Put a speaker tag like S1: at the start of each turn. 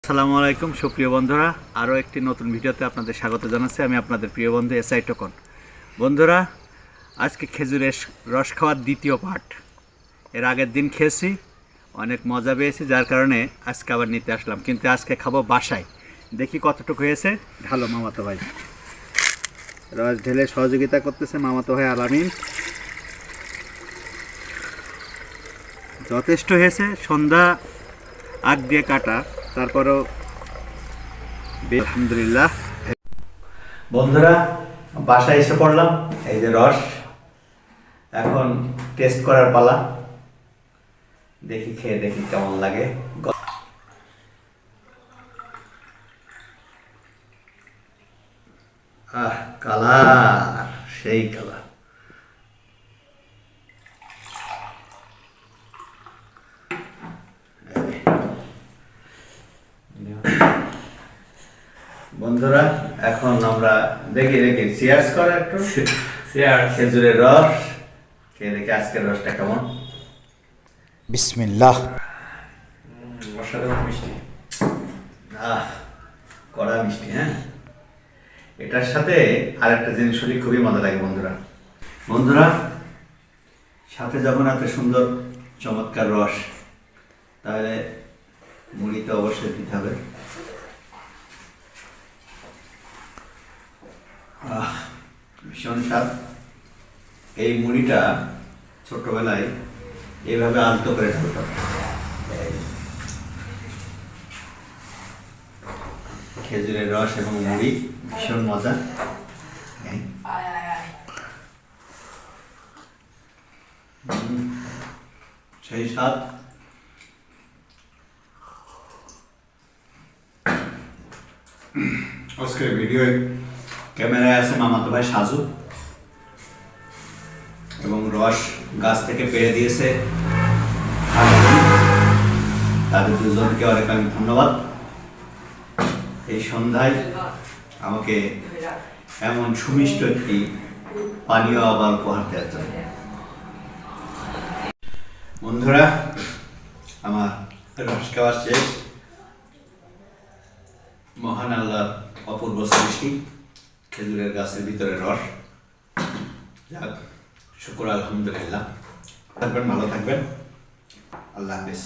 S1: আসসালামু আলাইকুম সুপ্রিয় বন্ধুরা, আরও একটি নতুন ভিডিওতে আপনাদের স্বাগত জানাচ্ছি। আমি আপনাদের প্রিয় বন্ধু এসআই টোকন। বন্ধুরা, আজকে খেজুরের রস খাওয়ার দ্বিতীয় পার্ট। এর আগের দিন খেয়েছি, অনেক মজা পেয়েছি, যার কারণে আজকে আবার নিতে আসলাম। কিন্তু আজকে খাবো বাসায়। দেখি কতটুকু হয়েছে। ঢালো মামাতো ভাই। রস ঢেলে সহযোগিতা করতেছে মামাতো ভাই আলামিন। যথেষ্ট হয়েছে, সন্ধ্যা আগ দিয়ে কাটা, তারপরেও আলহামদুলিল্লাহ। বন্ধুরা, বাসায় এসে পড়লাম। এই যে রস, এখন টেস্ট করার পালা। দেখি, খেয়ে দেখি কেমন লাগে। কালার, সেই কালার। বন্ধুরা, এখন আমরা দেখি চিয়ার্স করা একটু। খেজুরের রস খেয়ে দেখি আজকের রসটা কেমন।
S2: বিসমিল্লাহ।
S1: অসাধারণ মিষ্টি, কড়া মিষ্টি। হ্যাঁ, এটার সাথে আর একটা জিনিস হলে খুবই মজা লাগে। বন্ধুরা, সাথে যখন এত সুন্দর চমৎকার রস, তাহলে মুড়িতে অবশ্যই দিতে হবে। ভীষণ স্বাদ। এই মুড়িটা ছোটবেলায় এইভাবে আলতো করে ঢালতাম। খেজুরের রস এবং মুড়ি ভীষণ মজা। সেই স্বাদ। আজকের ভিডিও ক্যামেরায় আছে মামাতো ভাই সাজু, এবং রস গাছ থেকে পেড়ে দিয়েছে তাদের দুজনকে অনেক অনেক ধন্যবাদ। এই সন্ধ্যায় আমাকে এমন সুমিষ্ট একটি পানীয় আবার উপহার দেওয়ার জন্য। বন্ধুরা, আমার রস খাওয়া শেষ। মহান আল্লাহর অপূর্ব সৃষ্টি, খেজুরের গাছের ভিতরে রস। যাক, শুকর আলহামদুলিল্লাহ। থাকবেন, ভালো থাকবেন। আল্লাহ হাফেজ।